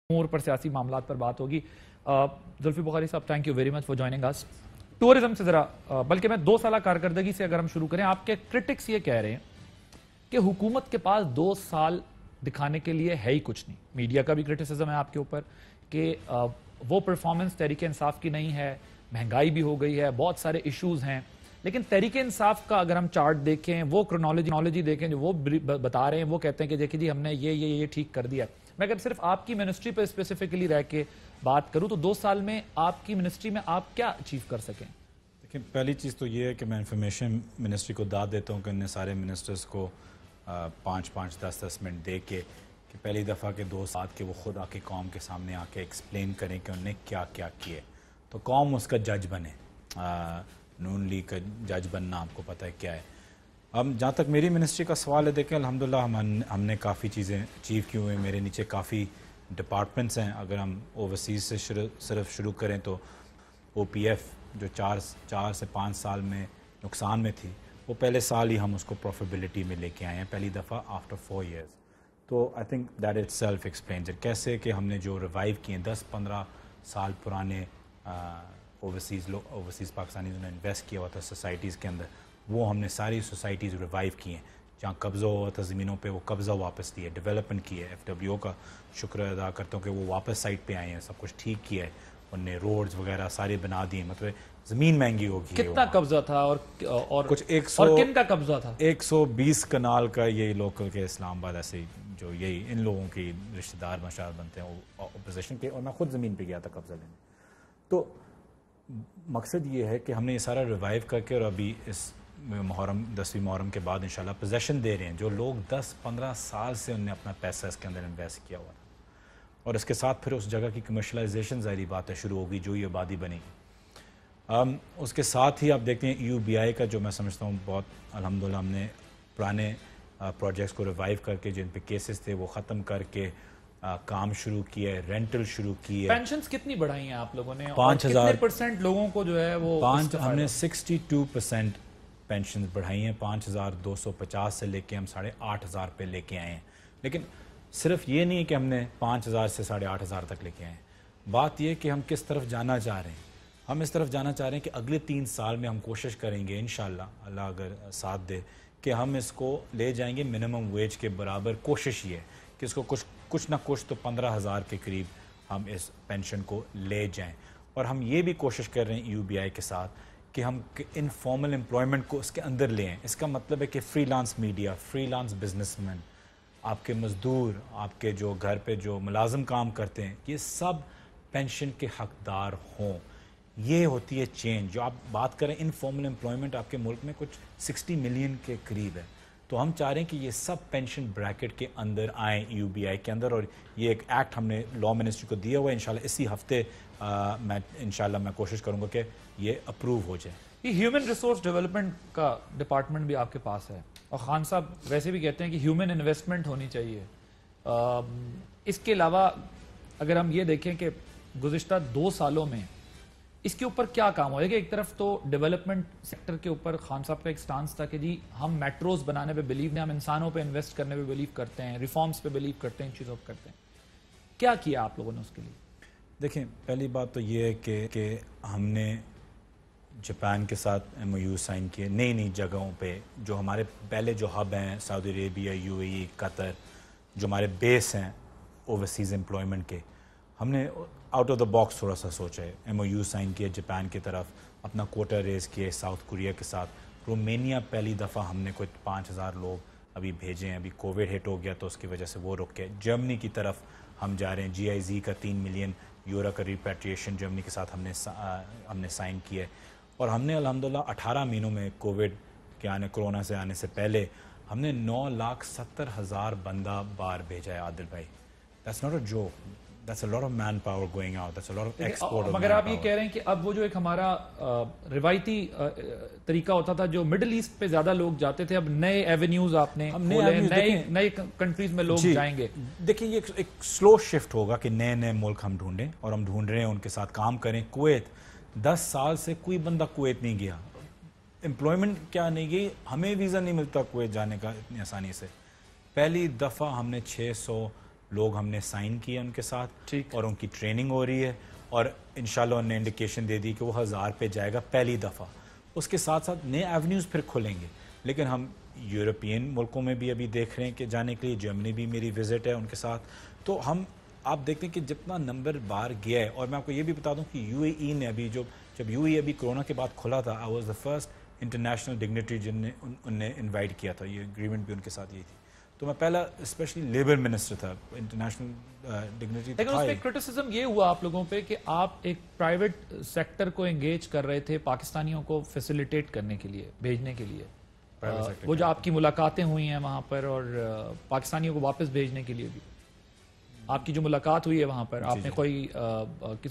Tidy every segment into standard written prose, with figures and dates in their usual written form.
امور پر سیاسی معاملات پر بات ہوگی. زلفی بخاری صاحب thank you very much for joining اس. ٹورزم سے ذرا بلکہ میں 2 سالہ کارکردگی سے اگر ہم شروع کریں, آپ کے کرٹکس یہ کہہ رہے ہیں کہ حکومت کے پاس 2 سال دکھانے کے لیے ہے ہی کچھ نہیں. میڈیا کا بھی کرٹیسزم ہے آپ کے اوپر کہ وہ پرفارمنس تحریک انصاف کی نہیں ہے, مہنگائی بھی ہو گئی ہے, بہت سارے ایشوز ہیں, لیکن تحریک انصاف کا اگر ہم چارٹ دیکھیں, وہ کرونالوجی دیکھیں جو وہ بتا رہے ہیں, وہ کہتے ہیں کہ دیکھیں جی ہم نے یہ ٹھیک کر دیا. میں اگر صرف آپ کی منسٹری پہ اسپیسیفکلی رہ کے بات کروں تو 2 سال میں آپ کی منسٹری میں آپ کیا اچیو کر سکیں؟ دیکھیں, پہلی چیز تو یہ ہے کہ میں انفارمیشن منسٹری کو داد دیتا ہوں کہ انہیں سارے منسٹرز کو 5-5, 10-10 منٹ دے کے کہ پہلی دفعہ کے 2 سال کے وہ خود آ کے قوم کے سامنے آ کے ایکسپلین کریں کہ انہوں نے کیا کیا کیے, تو قوم اس کا جج بنے. نون لیگ کا جج بننا آپ کو پتہ ہے کیا ہے. جہاں تک میری منسٹری کا سوال ہے, دیکھیں الحمدللہ ہم نے کافی چیزیں اچیو کی ہوئی ہیں. میرے نیچے کافی ڈپارٹمنٹس ہیں. اگر ہم اوورسیز سے صرف شروع کریں تو او پی ایف جو 4 سے 5 سال میں نقصان میں تھی, وہ پہلے سال ہی ہم اس کو پروفیبلٹی میں لے کے آئے ہیں, پہلی دفعہ آفٹر 4 ایئرز. تو I think that itself explains it. کیسے کہ ہم نے جو ریوائیو کیے ہیں 10-15 سال پرانے اوورسیز پاکستانیز نے انویسٹ کیا ہوا تھا سوسائٹیز کے اندر, وہ ہم نے ساری سوسائٹیز ریوائیو کی ہیں. جہاں قبضہ ہوا تھا زمینوں پہ, وہ قبضہ واپس لیا, ڈیولپمنٹ کی ہے. ایف ڈبلیو کا شکر ادا کرتا ہوں کہ وہ واپس سائٹ پہ آئے ہیں, سب کچھ ٹھیک کیا ہے, انہوں نے روڈز وغیرہ سارے بنا دیے. مطلب زمین مہنگی ہوگی. کتنا قبضہ تھا اور کچھ اور کن کا قبضہ تھا؟ 120 کنال کا. یہی لوکل کے اسلام آباد ایسے جو یہی ان لوگوں کی رشتہ دار مشار بنتے ہیں اپوزیشن کے, اور میں خود زمین پہ گیا تھا قبضہ لینے. تو مقصد یہ ہے کہ ہم نے یہ سارا ریوائیو کر کے, اور ابھی اس محرم 10ویں محرم کے بعد انشاءاللہ پوزیشن دے رہے ہیں جو لوگ 10-15 سال سے انہوں نے اپنا پیسہ اس کے اندر انویسٹ کیا ہوا تھا. اور اس کے ساتھ پھر اس جگہ کی کمرشلائزیشن ظاہری بات ہے شروع ہوگی, جو یہ آبادی بنے گی. اس کے ساتھ ہی آپ دیکھتے ہیں یو بی آئی کا, جو میں سمجھتا ہوں بہت الحمدللہ ہم نے پرانے پروجیکٹس کو ریوائیو کر کے جن پہ کیسز تھے وہ ختم کر کے کام شروع کیا ہے, رینٹل شروع کی ہے. پینشنز کتنی بڑھائی ہیں آپ لوگوں نے, 5,000 کتنے % لوگوں کو جو ہے وہ ہم نے 62% پینشنز بڑھائی ہیں. 5,250 سے لے کے ہم 8,500 پہ لے کے آئے ہیں. لیکن صرف یہ نہیں ہے کہ ہم نے 5,000 سے 8,500 تک لے کے آئے ہیں. بات یہ کہ ہم کس طرف جانا چاہ رہے ہیں. ہم اس طرف جانا چاہ رہے ہیں کہ اگلے 3 سال میں ہم کوشش کریں گے انشاءاللہ, اللہ اگر ساتھ دے, کہ ہم اس کو لے جائیں گے منیمم ویج کے برابر. کوشش یہ ہے کہ اس کو کچھ نہ کچھ تو 15,000 کے قریب ہم اس پینشن کو لے جائیں. اور ہم یہ بھی کوشش کر رہے ہیں یو بی آئی کے ساتھ کہ ہم انفارمل امپلائمنٹ کو اس کے اندر لے آئیں. اس کا مطلب ہے کہ free lance media, free lance business man, آپ کے مزدور, آپ کے جو گھر پہ جو ملازم کام کرتے ہیں, یہ سب پینشن کے حقدار ہوں. یہ ہوتی ہے چینج. جو آپ بات کریں انفارمل امپلائمنٹ آپ کے ملک میں کچھ 60 ملین کے قریب ہے, تو ہم چاہ رہے ہیں کہ یہ سب پینشن بریکٹ کے اندر آئیں یو بی آئی کے اندر. اور یہ ایک ایکٹ ہم نے لا منسٹری کو دیا ہوا ہے, انشاءاللہ اسی ہفتے میں کوشش کروں گا کہ یہ اپروو ہو جائے. یہ ہیومن ریسورس ڈیولپمنٹ کا ڈپارٹمنٹ بھی آپ کے پاس ہے, اور خان صاحب ویسے بھی کہتے ہیں کہ ہیومن انویسٹمنٹ ہونی چاہیے. اس کے علاوہ اگر ہم یہ دیکھیں کہ گزشتہ 2 سالوں میں اس کے اوپر کیا کام ہو ہے کہ ایک طرف تو ڈیولپمنٹ سیکٹر کے اوپر خان صاحب کا ایک سٹانس تھا کہ جی ہم میٹروز بنانے پہ بلیو نہیں, ہم انسانوں پہ انویسٹ کرنے پہ بلیو کرتے ہیں, ریفارمز پہ بلیو کرتے ہیں, ان چیزوں پہ کرتے ہیں. کیا کیا آپ لوگوں نے اس کے لیے؟ دیکھیں, پہلی بات تو یہ ہے کہ ہم نے جاپان کے ساتھ MOU سائن کیے نئی جگہوں پہ. جو ہمارے پہلے جو ہب ہیں سعودی عربیہ, UAE, قطر, جو ہمارے بیس ہیں اوورسیز امپلائمنٹ کے, ہم نے آؤٹ آف دا باکس تھوڑا سا سوچا ہے. MOU سائن کیا جاپان کی طرف, اپنا کوٹا ریز کیے ساؤتھ کوریا کے ساتھ. رومینیا پہلی دفعہ ہم نے کوئی 5,000 لوگ ابھی بھیجے ہیں. ابھی کووڈ ہٹ ہو گیا تو اس کی وجہ سے وہ رک گئے. جرمنی کی طرف ہم جا رہے ہیں. GIZ کا 3 ملین یورو کا ریپیٹریشن جرمنی کے ساتھ ہم نے سائن کیا ہے. اور ہم نے الحمدللہ 18 مہینوں میں کووڈ کے کرونا سے آنے سے پہلے ہم نے 9,70,000 بندہ باہر بھیجا ہے. عادل بھائی, that's not a joke. That's a lot of manpower going out. That's a lot of export of مگر آپ یہ manpower. کہہ رہے ہیں کہ اب وہ جو ایک ہمارا روایتی طریقہ ہوتا تھا جو مڈل ایسٹ پہ زیادہ لوگ جاتے تھے, اب نئے ایونیوز آپ نے کھولے, نئے کنٹریز میں لوگ جائیں گے. دیکھیں یہ ایک سلو شفٹ ہوگا کہ نئے ملک ہم ڈھونڈیں, اور ہم ڈھونڈ رہے ہیں ان کے ساتھ کام کریں. کویت 10 سال سے کوئی بندہ کویت نہیں گیا. امپلائمنٹ کیا نہیں گئی, ہمیں ویزا نہیں ملتا کویت جانے کا اتنی آسانی سے. پہلی دفعہ ہم نے 600 لوگ ہم نے سائن کیے ان کے ساتھ ٹھیک، اور ان کی ٹریننگ ہو رہی ہے اور انشاءاللہ انہوں نے انڈیکیشن دے دی کہ وہ 1000 پہ جائے گا پہلی دفعہ. اس کے ساتھ ساتھ نئے ایونیوز پھر کھلیں گے. لیکن ہم یورپین ملکوں میں بھی ابھی دیکھ رہے ہیں کہ جانے کے لیے جرمنی بھی میری وزٹ ہے ان کے ساتھ. تو ہم آپ دیکھتے ہیں کہ جتنا نمبر بار گیا ہے. اور میں آپ کو یہ بھی بتا دوں کہ یو اے ای نے ابھی جب یو اے ای ابھی کرونا کے بعد کھلا تھا, I was the first international dignitary جن نے ان نے انوائٹ کیا تھا. یہ اگریمنٹ بھی ان کے ساتھ یہی تھی. تو میں پہلا اسپیشلی لیبر منسٹر تھا, انٹرنیشنل ڈگنیٹری. لیکن اس میں کرٹیسزم یہ ہوا آپ لوگوں پہ کہ آپ ایک پرائیویٹ سیکٹر کو انگیج کر رہے تھے پاکستانیوں کو فیسیلیٹیٹ کرنے کے لیے, بھیجنے کے لیے. وہ جو آپ کی ملاقاتیں ہوئی ہیں وہاں پر اور پاکستانیوں کو واپس بھیجنے کے لیے بھی آپ کی جو ملاقات ہوئی ہے وہاں پر, آپ نے کوئی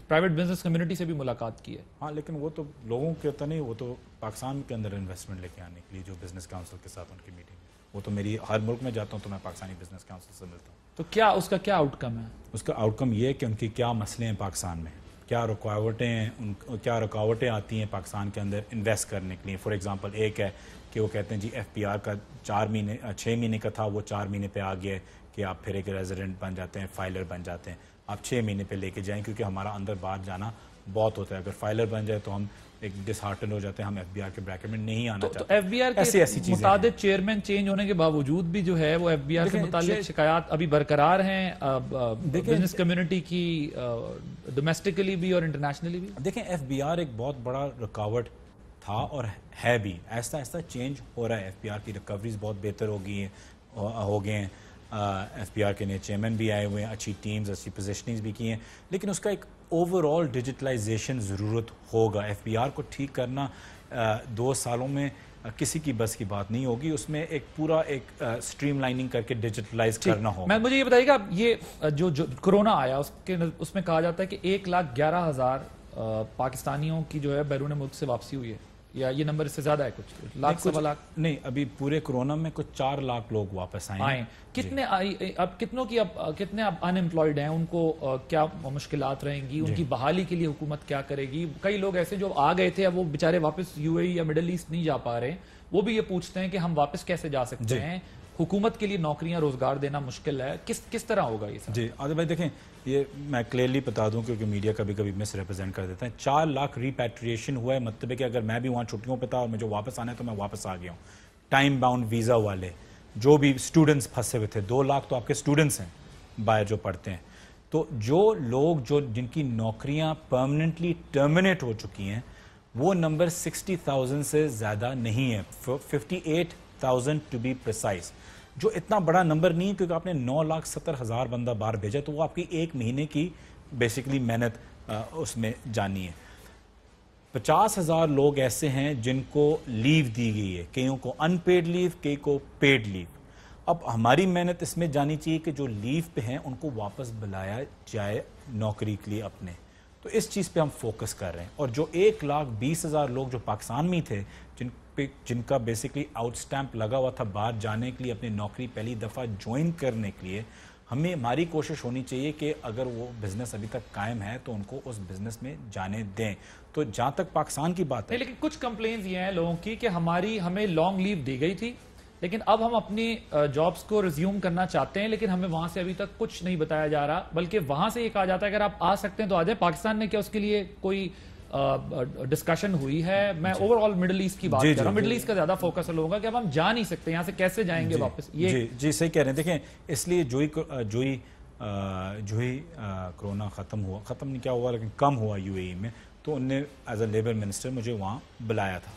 پرائیویٹ بزنس کمیونٹی سے بھی ملاقات کی ہے؟ ہاں, لیکن وہ تو لوگوں کے تو نہیں, وہ تو پاکستان کے اندر انویسٹمنٹ لے کے آنے کے لیے جو بزنس کاؤنسل کے ساتھ ان کی میٹنگ, وہ تو میری ہر ملک میں جاتا ہوں تو میں پاکستانی بزنس کاؤنسل سے ملتا ہوں. تو کیا اس کا کیا آؤٹ کم ہے؟ اس کا آؤٹ کم یہ ہے کہ ان کی کیا مسئلے ہیں پاکستان میں, کیا رکاوٹیں ہیں, کیا رکاوٹیں آتی ہیں پاکستان کے اندر انویسٹ کرنے کے لیے. فار ایگزامپل ایک ہے کہ وہ کہتے ہیں جی ایف پی آر کا 6 مہینے کا تھا, وہ 4 مہینے پہ آ گیا ہے کہ آپ پھر ایک ریزیڈنٹ بن جاتے ہیں, فائلر بن جاتے ہیں, آپ 6 مہینے پہ لے کے جائیں کیونکہ ہمارا اندر باہر جانا بہت ہوتا ہے. اگر فائلر بن جائے تو ہم ایک ڈس ہارٹن ہو جاتے ہیں, ہم ایف بی آر کے بریکٹ میں نہیں آنا چاہتے. تو ایف بی آر کے متعدد چیئرمین چینج ہونے کے باوجود بھی جو ہے وہ ایف بی آر سے متعلق شکایات ابھی برقرار ہیں بزنس کمیونٹی کی, ڈومیسٹکلی بھی اور انٹرنیشنلی بھی. دیکھیں ایف بی آر ایک بہت بڑا رکاوٹ تھا اور ہے بھی, آہستہ آہستہ چینج ہو رہا ہے. ایف بی آر کی ریکوریز بہت بہتر ہو گئے ہیں. ایف بی آر کے نئے چیئرمین بھی آئے ہوئے ہیں, اچھی ٹیمز, اچھی پوزیشننگز بھی کی ہیں, لیکن اس کا ایک اوور آل ڈیجیٹلائزیشن ضرورت ہوگا. ایف بی آر کو ٹھیک کرنا 2 سالوں میں کسی کی بس کی بات نہیں ہوگی. اس میں ایک پورا ایک سٹریم لائننگ کر کے ڈیجیٹلائز کرنا ہوگا. مجھے یہ بتائیے گا, یہ جو کرونا آیا اس میں کہا جاتا ہے کہ 1,11,000 پاکستانیوں کی جو ہے بیرون ملک سے واپسی ہوئی ہے, یا یہ نمبر اس سے زیادہ ہے؟ کچھ لاکھ سوا لاکھ نہیں, ابھی پورے کرونا میں کچھ 4 لاکھ لوگ واپس آئے ہیں. کتنے اب کتنوں کی کتنے اب ان امپلائڈ ہیں, ان کو کیا مشکلات رہیں گی, ان کی بحالی کے لیے حکومت کیا کرے گی؟ کئی لوگ ایسے جو آ گئے تھے اب وہ بیچارے واپس یو اے ای یا مڈل ایسٹ نہیں جا پا رہے, وہ بھی یہ پوچھتے ہیں کہ ہم واپس کیسے جا سکتے ہیں, حکومت کے لیے نوکریاں روزگار دینا مشکل ہے, کس طرح ہوگا یہ سب؟ جی عادل بھائی دیکھیں, یہ میں کلیئرلی بتا دوں کیونکہ میڈیا کبھی کبھی مس ریپرزینٹ کر دیتا ہے. 4 لاکھ ریپیٹریشن ہوا ہے, مطلب ہے کہ اگر میں بھی وہاں چھٹیوں پہ تھا اور مجھے واپس آنا ہے تو میں واپس آ گیا ہوں. ٹائم باؤنڈ ویزا والے جو بھی اسٹوڈنٹس پھنسے ہوئے تھے, 2 لاکھ تو آپ کے اسٹوڈنٹس ہیں باہر جو پڑھتے ہیں. تو جو لوگ جن کی نوکریاں پرماننٹلی ٹرمینیٹ ہو چکی ہیں وہ نمبر 60,000 سے زیادہ نہیں ہے, 58,000 ٹو بی پریسائز, جو اتنا بڑا نمبر نہیں ہے کیونکہ آپ نے 9,70,000 بندہ باہر بھیجا, تو وہ آپ کی 1 مہینے کی بیسیکلی محنت اس میں جانی ہے. 50,000 لوگ ایسے ہیں جن کو لیو دی گئی ہے, کئیوں کو ان پیڈ لیو, کئی کو پیڈ لیو. اب ہماری محنت اس میں جانی چاہیے کہ جو لیو پہ ہیں ان کو واپس بلایا جائے نوکری کے لیے اپنے. تو اس چیز پہ ہم فوکس کر رہے ہیں. اور جو 1,20,000 لوگ جو پاکستان میں تھے جن کا بیسکلی آؤٹ سٹیمپ لگا ہوا تھا باہر جانے کے لیے, اپنی نوکری پہلی دفعہ جوائن کرنے کے لیے, ہماری کوشش ہونی چاہیے کہ اگر وہ بزنس ابھی تک قائم ہے تو ان کو اس بزنس میں جانے دیں. تو جہاں تک پاکستان کی بات ہے, لیکن کچھ کمپلینز یہ ہیں لوگوں کی کہ ہمیں لانگ لیو دی گئی تھی, لیکن اب ہم اپنی جابز کو ریزیوم کرنا چاہتے ہیں, لیکن ہمیں وہاں سے ابھی تک کچھ نہیں بتایا جا رہا, بلکہ وہاں سے یہ کہا جاتا ہے اگر آپ آ سکتے ہیں تو آ جائیں. پاکستان نے کیا اس کے لیے کوئی ڈسکشن ہوئی ہے؟ میں اوور آل مڈل ایسٹ کی بات کر رہا ہوں, مڈل ایسٹ کا زیادہ فوکس لوگا کہ اب ہم جا نہیں سکتے یہاں سے, کیسے جائیں گے واپس؟ جی صحیح کہہ رہے ہیں. دیکھیں اس لیے جو ہی کرونا ختم نہیں کیا ہوا لیکن کم ہوا یو اے ای میں, تو ان نے ایز اے لیبر منسٹر مجھے وہاں بلایا تھا.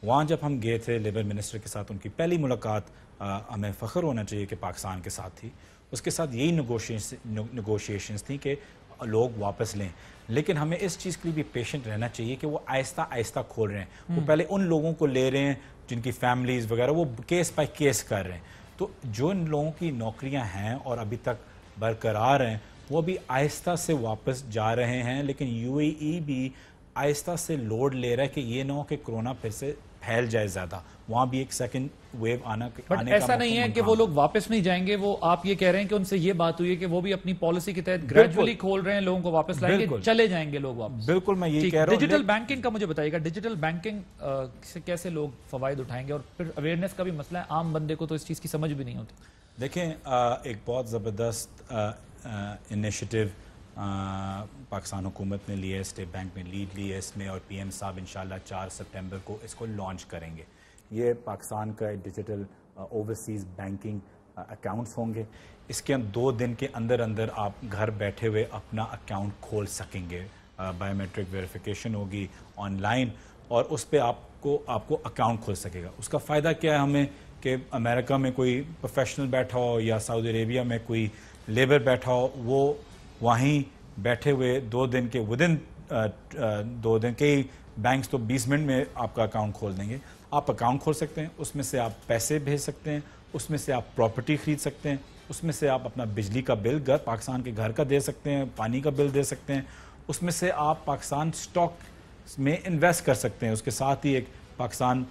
وہاں جب ہم گئے تھے لیبر منسٹر کے ساتھ, ان کی پہلی ملاقات ہمیں فخر ہونا چاہیے کہ پاکستان کے ساتھ تھی. اس کے ساتھ یہی نیگوشیشنز تھیں کہ لوگ واپس لیں, لیکن ہمیں اس چیز کے لیے بھی پیشنٹ رہنا چاہیے کہ وہ آہستہ آہستہ کھول رہے ہیں. وہ پہلے ان لوگوں کو لے رہے ہیں جن کی فیملیز وغیرہ, وہ کیس بائی کیس کر رہے ہیں. تو جو ان لوگوں کی نوکریاں ہیں اور ابھی تک برقرار ہیں وہ بھی آہستہ سے واپس جا رہے ہیں, لیکن یو اے ای بھی آہستہ سے لوڈ لے رہا ہے کہ یہ نہ ہو کہ کرونا پھر سے پھیل جائے زیادہ, وہاں بھی ایک سیکنڈ ویو آنے کا. بٹ ایسا نہیں ہے کہ وہ لوگ واپس نہیں جائیں گے, وہ آپ یہ کہہ رہے ہیں کہ ان سے یہ بات ہوئی ہے کہ وہ بھی اپنی پالیسی کے تحت گریجولی کھول رہے ہیں, لوگوں کو واپس لائیں گے, چلے جائیں گے لوگ واپس. بالکل میں یہ کہہ رہا ہوں. ڈیجیٹل بینکنگ کا مجھے بتائیے گا, ڈیجیٹل بینکنگ سے کیسے لوگ فوائد اٹھائیں گے؟ اور پھر اویئرنیس کا بھی مسئلہ ہے, عام بندے کو تو اس چیز کی سمجھ بھی نہیں ہوتی. دیکھیں ایک بہت زبردست انیشیٹو پاکستان حکومت نے لیا ہے, اسٹیٹ بینک نے لیڈ لی ہے اس میں, اور پی ایم صاحب انشاءاللہ 4 سپٹمبر کو اس کو لانچ کریں گے. یہ پاکستان کا ڈیجیٹل اوورسیز بینکنگ اکاؤنٹس ہوں گے. اس کے 2 دن کے اندر اندر آپ گھر بیٹھے ہوئے اپنا اکاؤنٹ کھول سکیں گے. بایو میٹرک ویریفیکیشن ہوگی آن لائن, اور اس پہ آپ کو اکاؤنٹ کھل سکے گا. اس کا فائدہ کیا ہے ہمیں کہ امریکہ میں کوئی پروفیشنل بیٹھا ہو یا سعودی عربیہ میں کوئی لیبر بیٹھا ہو, وہ وہیں بیٹھے ہوئے 2 دن کے ودن 2 دن کے بینکس تو 20 منٹ میں آپ کا اکاؤنٹ کھول دیں گے. آپ اکاؤنٹ کھول سکتے ہیں, اس میں سے آپ پیسے بھیج سکتے ہیں, اس میں سے آپ پراپرٹی خرید سکتے ہیں, اس میں سے آپ اپنا بجلی کا بل پاکستان کے گھر کا دے سکتے ہیں, پانی کا بل دے سکتے ہیں, اس میں سے آپ پاکستان سٹاک میں انویسٹ کر سکتے ہیں. اس کے ساتھ ہی ایک پاکستان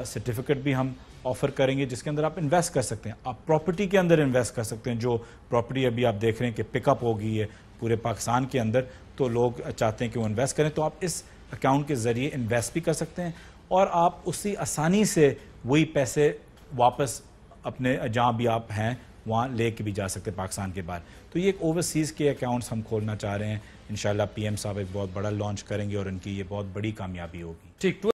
سرٹیفکیٹ بھی ہم آفر کریں گے جس کے اندر آپ انویسٹ کر سکتے ہیں. آپ پراپرٹی کے اندر انویسٹ کر سکتے ہیں, جو پراپرٹی ابھی آپ دیکھ رہے ہیں کہ پک اپ ہو گئی ہے پورے پاکستان کے اندر, تو لوگ چاہتے ہیں کہ وہ انویسٹ کریں, تو آپ اس اکاؤنٹ کے ذریعے انویسٹ بھی کر سکتے ہیں, اور آپ اسی آسانی سے وہی پیسے واپس اپنے جہاں بھی آپ ہیں وہاں لے کے بھی جا سکتے ہیں پاکستان کے باہر. تو یہ ایک اوورسیز کے اکاؤنٹس ہم کھولنا چاہ رہے ہیں. انشاءاللہ پی ایم صاحب ایک بہت بڑا لانچ کریں گے اور ان کی یہ بہت بڑی کامیابی ہوگی. ٹھیک.